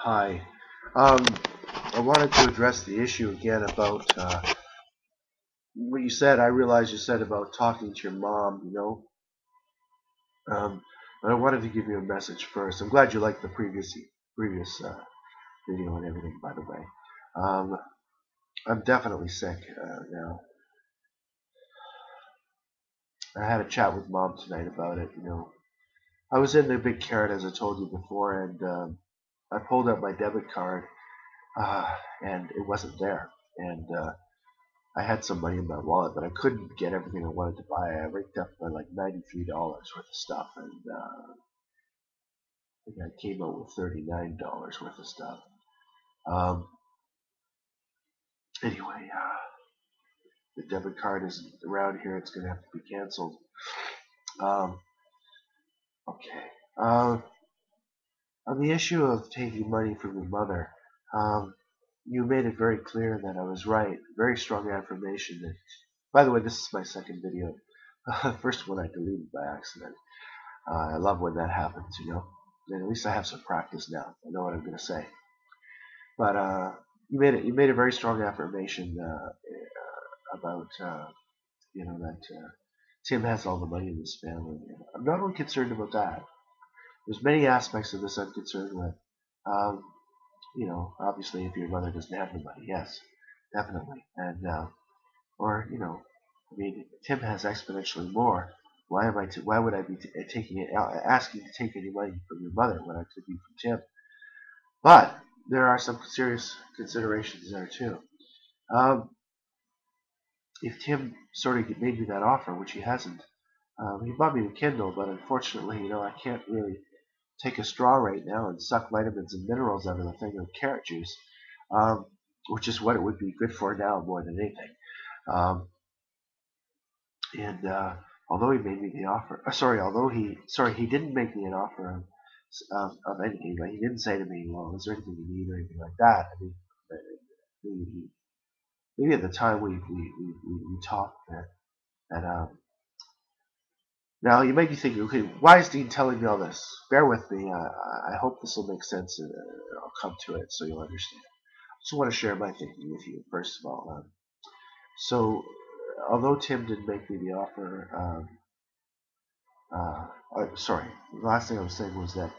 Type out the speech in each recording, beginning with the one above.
Hi. Um, I wanted to address the issue again about what you said. I realized you said about talking to your mom, Um, but I wanted to give you a message first. I'm glad you liked the previous video and everything, by the way. Um, I'm definitely sick now. I had a chat with mom tonight about it. I was in the big carrot as I told you before, and I pulled out my debit card, and it wasn't there. And I had some money in my wallet, but I couldn't get everything I wanted to buy. I raked up by like $93 worth of stuff, and I think I came out with $39 worth of stuff. Um, anyway, the debit card isn't around here. It's going to have to be canceled. Um, okay. On the issue of taking money from your mother, um, you made it very clear that I was right. Very strong affirmation. That, by the way, this is my second video. First one I deleted by accident. I love when that happens. And at least I have some practice now. I know what I'm going to say. But you made a very strong affirmation about that Tim has all the money in his family. I'm not only concerned about that. There's many aspects of this I'm concerned with. Um, obviously, if your mother doesn't have the money, yes, definitely, and or I mean, Tim has exponentially more. Why would I be taking it, asking to take any money from your mother when I could be from Tim? But there are some serious considerations there too. Um, if Tim sort of made me that offer, which he hasn't, he bought me the Kindle, but unfortunately, I can't really take a straw right now and suck vitamins and minerals out of the thing of carrot juice, um, which is what it would be good for now more than anything. Um, and although he made me the offer, he didn't make me an offer of anything. Like he didn't say to me, "Well, is there anything you need or anything like that?" I mean, maybe, maybe at the time we talked that now you might be thinking, okay, why is Dean telling me all this? Bear with me. I hope this will make sense, and I'll come to it so you'll understand. I just want to share my thinking with you first of all. So, although Tim didn't make me the offer, sorry, the last thing I was saying was that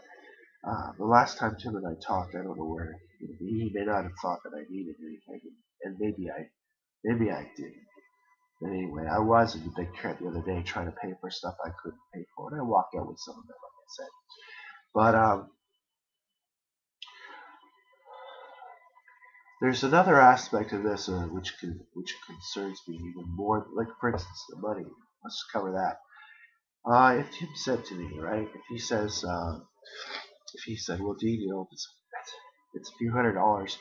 the last time Tim and I talked, I don't know where he may not have thought that I needed anything, and maybe I did. But anyway, I was in the big trip the other day trying to pay for stuff I couldn't pay for, and I walked out with some of it, like I said. But there's another aspect of this which concerns me even more. Like for instance, the money. Let's cover that. If Tim said to me, right, if he said, well, Dean, it's a few $100s.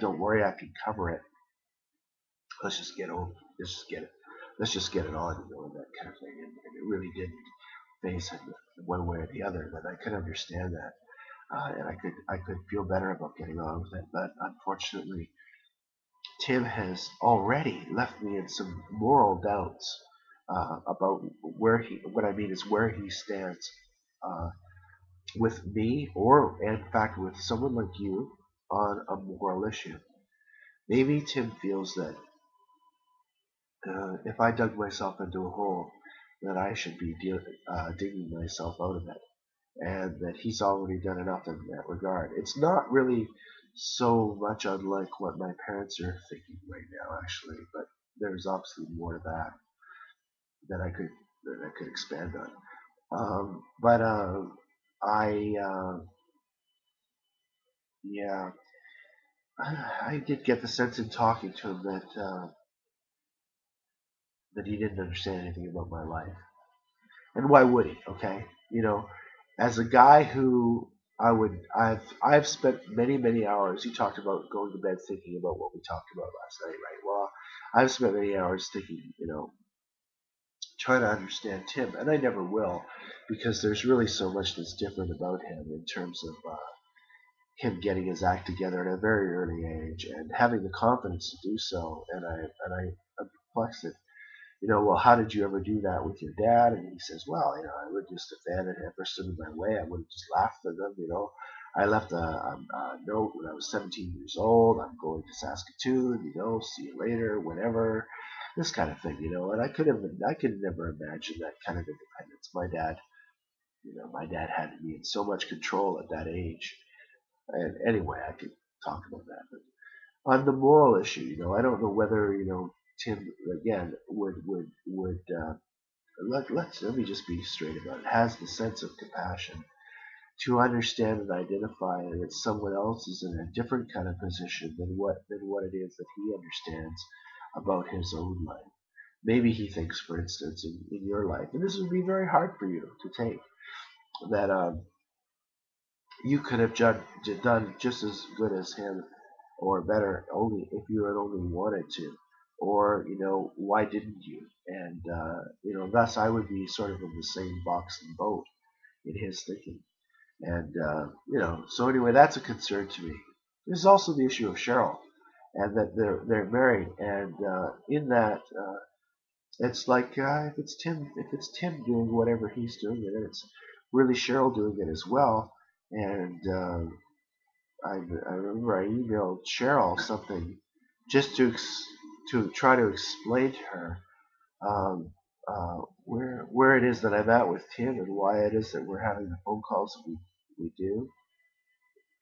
Don't worry, I can cover it. Let's just get over. Let's just get it. Let's just get it on, and that kind of thing. And it really didn't phase him one way or the other. Then I could understand that, and I could feel better about getting on with it. But unfortunately, Tim has already left me in some moral doubts about where he. What I mean is where he stands uh, with me, or in fact with someone like you, on a moral issue. Maybe Tim feels that if I dug myself into a hole, that I should be digging myself out of it, and that he's already done enough in that regard. It's not really so much unlike what my parents are thinking right now, actually, but there's obviously more to that that I could expand on. But I yeah, I did get the sense in talking to him that he didn't understand anything about my life. And why would he? Okay, as a guy who I've spent many hours. You talked about going to bed thinking about what we talked about last night, right? Well, I've spent many hours thinking, trying to understand Tim, and I never will, because there's really so much that's different about him in terms of him getting his act together at a very early age and having the confidence to do so. And I'm perplexed well, how did you ever do that with your dad? And he says, well, I would just, if they had ever stood in my way, I would have just laughed at them. I left a note when I was 17 years old. I'm going to Saskatoon, see you later, whenever, this kind of thing. And I could never imagine that kind of independence. My dad had me in so much control at that age. And anyway, I could talk about that. But on the moral issue, I don't know whether, Tim again would let me just be straight about it. Has the sense of compassion to understand and identify that someone else is in a different kind of position than what it is that he understands about his own life. Maybe he thinks, for instance, in your life, and this would be very hard for you to take, that you could have done just as good as him or better only if you had only wanted to, or why didn't you? And thus I would be sort of in the same box and boat in his thinking. And so anyway, that's a concern to me. There's also the issue of Cheryl, and that they're married, and in that it's like if it's Tim doing whatever he's doing, and it's really Cheryl doing it as well. And I remember I emailed Cheryl something just to try to explain to her where it is that I'm at with Tim and why it is that we're having the phone calls that we do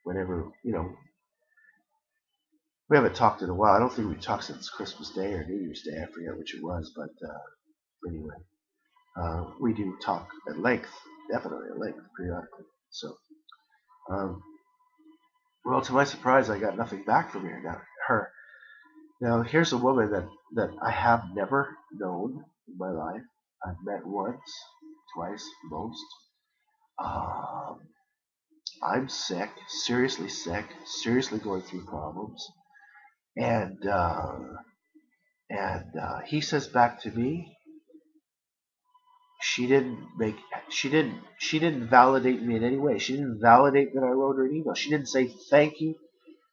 whenever we haven't talked in a while. I don't think we've talked since Christmas Day or New Year's Day. I forget which it was, but anyway, we do talk at length, definitely at length, periodically. So, um, well, to my surprise, I got nothing back from her. Now, here's a woman that I have never known in my life. I've met once, twice, most. Um, I'm sick, seriously going through problems, and he says back to me, she didn't make, she didn't validate me in any way. She didn't validate that I wrote her an email. She didn't say thank you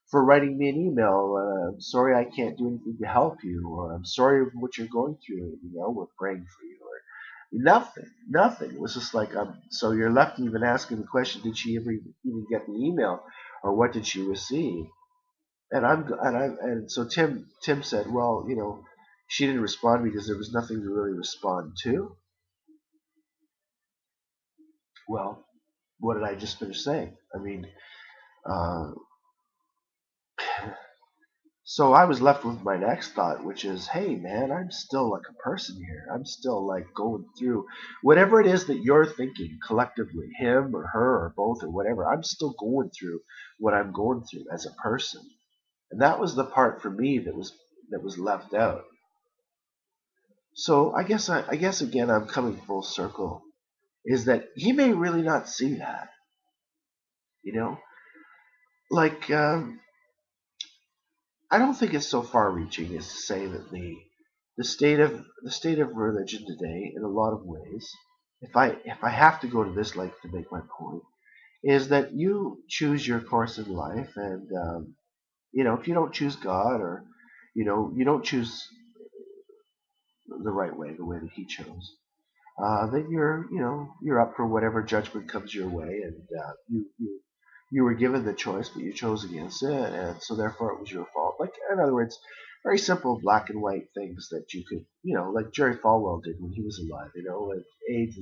for writing me an email. I'm sorry I can't do anything to help you, or I'm sorry for what you're going through. We're praying for you, or nothing, nothing. It was just like, so you're left even asking the question: did she ever even get the email, or what did she receive? And so Tim said, well, she didn't respond because there was nothing to really respond to. Well, what did I just finish saying? I mean, uh, so I was left with my next thought, which is, hey man, I'm still like a person here. I'm still like going through whatever it is that you're thinking collectively, him or her or both or whatever. I'm still going through what I'm going through as a person, and that was the part for me that was left out. So I guess again I'm coming full circle. Is that he may really not see that, you know? Like I don't think it's so far-reaching as to say that the state of religion today, in a lot of ways, if I have to go to this length to make my point, is that you choose your course in life, and if you don't choose God, or you don't choose the right way, the way that He chose, then you're up for whatever judgment comes your way, and you were given the choice, but you chose against it, and so therefore it was your fault. Like, in other words, very simple black and white things that you could, like Jerry Falwell did when he was alive. Like AIDS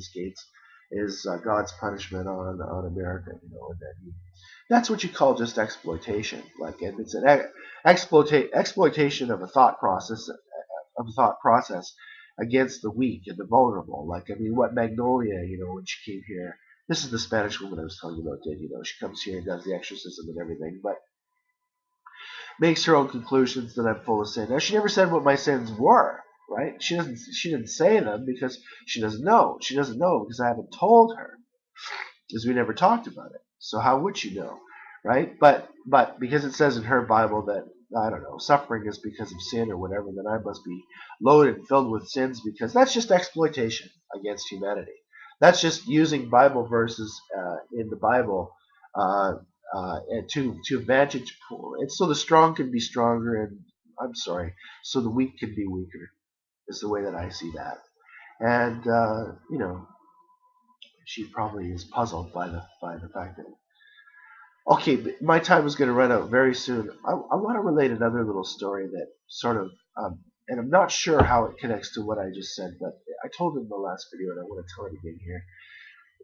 is God's punishment on America. And then that's what you call just exploitation. Like, and it's an exploitation of a thought process against the weak and the vulnerable. Like, I mean, what Magnolia, when she came here, this is the Spanish woman I was talking about, did, she comes here and does the exorcism and everything, but makes her own conclusions that I'm full of sin. Now, she never said what my sins were, right? She didn't say them because she doesn't know. She doesn't know because I haven't told her, because we never talked about it. So how would she know, right? But because it says in her Bible that, I don't know, suffering is because of sin or whatever, then I must be loaded and filled with sins, because that's just exploitation against humanity. That's just using Bible verses in the Bible uh, and to vantage point, and so the strong can be stronger, and I'm sorry, so the weak can be weaker. is the way that I see that. And she probably is puzzled by the fact that, okay, my time is going to run out very soon. I want to relate another little story that sort of, and I'm not sure how it connects to what I just said, but I told it in the last video, and I want to tell it again here.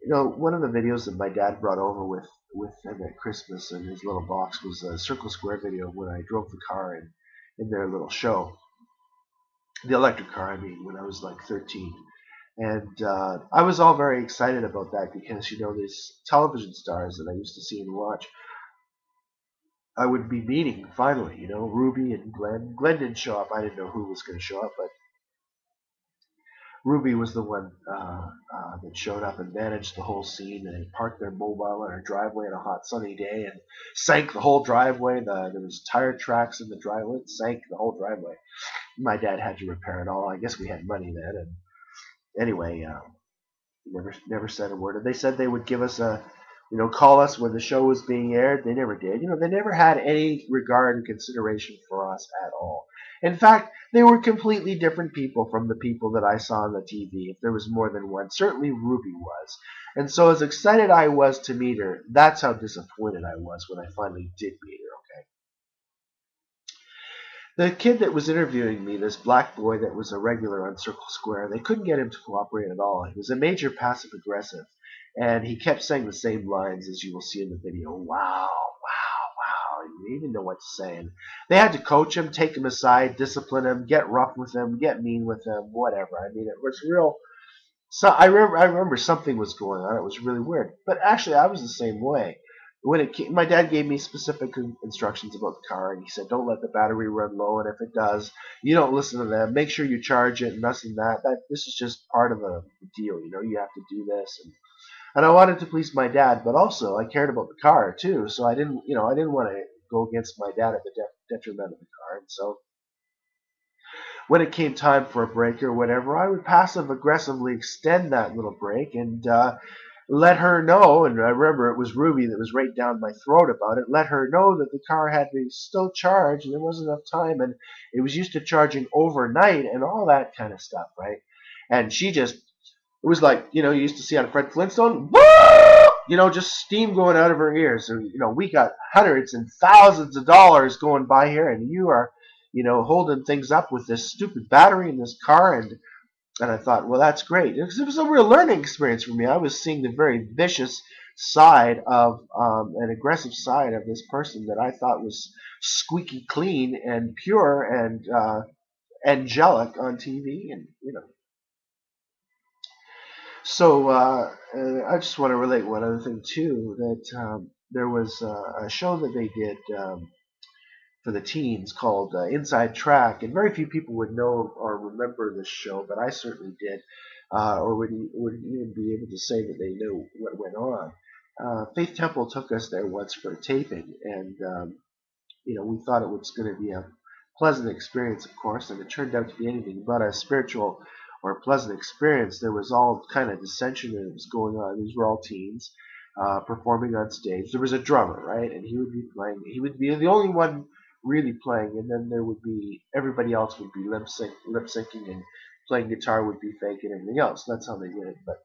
One of the videos that my dad brought over with him at Christmas in his little box was a Circle Square video when I drove the car in their little show, the electric car. I mean, when I was like 13. And I was all very excited about that because, these television stars that I used to see and watch, I would be meeting finally, Ruby and Glenn. Glenn didn't show up. I didn't know who was going to show up, but Ruby was the one that showed up and managed the whole scene, and parked their mobile on our driveway on a hot sunny day and sank the whole driveway. There was tire tracks in the driveway. It sank the whole driveway. My dad had to repair it all. I guess we had money then. And anyway, never said a word. And they said they would give us call us when the show was being aired. They never did. They never had any regard and consideration for us at all. In fact, they were completely different people from the people that I saw on the TV. If there was more than one, certainly Ruby was. And so as excited I was to meet her, that's how disappointed I was when I finally did meet her. The kid that was interviewing me, this black boy that was a regular on Circle Square, they couldn't get him to cooperate at all. He was a major passive aggressive, and he kept saying the same lines as you will see in the video. Wow, wow, wow. He didn't know what to say. And they had to coach him, take him aside, discipline him, get rough with him, get mean with him, whatever. I mean, it was real. So I remember something was going on. It was really weird. But actually, I was the same way. When it came, my dad gave me specific instructions about the car, and he said, "Don't let the battery run low, and if it does, you don't listen to them. Make sure you charge it, and this and that. This is just part of the deal. You have to do this." And I wanted to please my dad, but also I cared about the car too. So I didn't want to go against my dad at the detriment of the car. And so when it came time for a break or whatever, I would passive aggressively extend that little break and let her know. And I remember it was Ruby that was right down my throat about it. Let her know that the car had to still charge and there wasn't enough time, and it was used to charging overnight and all that kind of stuff, right? And she just, it was like, you used to see on Fred Flintstone, just steam going out of her ears. So, we got hundreds and thousands of dollars going by here, and you are, holding things up with this stupid battery in this car. And I thought, well, that's great. It was a real learning experience for me. I was seeing the very vicious side of an aggressive side of this person that I thought was squeaky clean and pure and angelic on TV. And so I just want to relate one other thing too. That there was a show that they did for the teens called Inside Track, and very few people would know or remember this show, but I certainly did, or would even be able to say that they knew what went on. Faith Temple took us there once for a taping, and we thought it was going to be a pleasant experience, of course, and it turned out to be anything but a spiritual or pleasant experience. There was all kind of dissension that was going on. These were all teens performing on stage. There was a drummer, right, and he would be playing. He would be the only one really playing, and then there would be everybody else would be lip syncing, and playing guitar would be fake and everything else. That's how they did it. But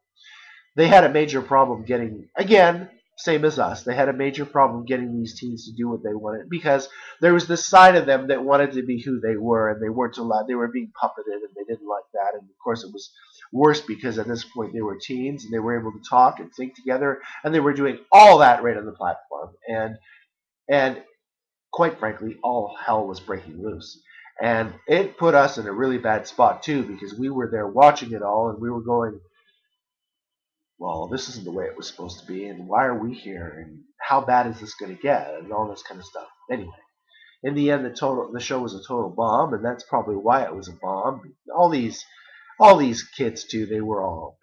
they had a major problem getting, again, same as us, they had a major problem getting these teens to do what they wanted, because there was this side of them that wanted to be who they were, and they weren't allowed. They were being puppeted, and they didn't like that. And of course it was worse because at this point they were teens, and they were able to talk and think together, and they were doing all that right on the platform. And quite frankly, all hell was breaking loose. And it put us in a really bad spot too, because we were there watching it all, and we were going, well, this isn't the way it was supposed to be, and why are we here, and how bad is this going to get, and all this kind of stuff. Anyway, in the end, the show was a total bomb, and that's probably why it was a bomb. All these kids too, they were all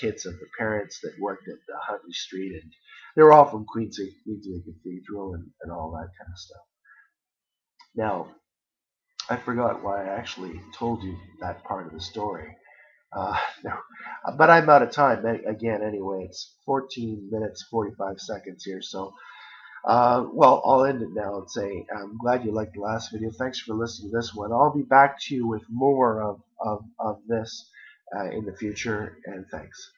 kids of the parents that worked at the Huntley Street, and they were all from Queensway Cathedral and all that kind of stuff. Now, I forgot why I actually told you that part of the story. Uh, but I'm out of time again anyway. It's 14 minutes, 45 seconds here. So, well, I'll end it now and say I'm glad you liked the last video. Thanks for listening to this one. I'll be back to you with more of of this in the future. And thanks.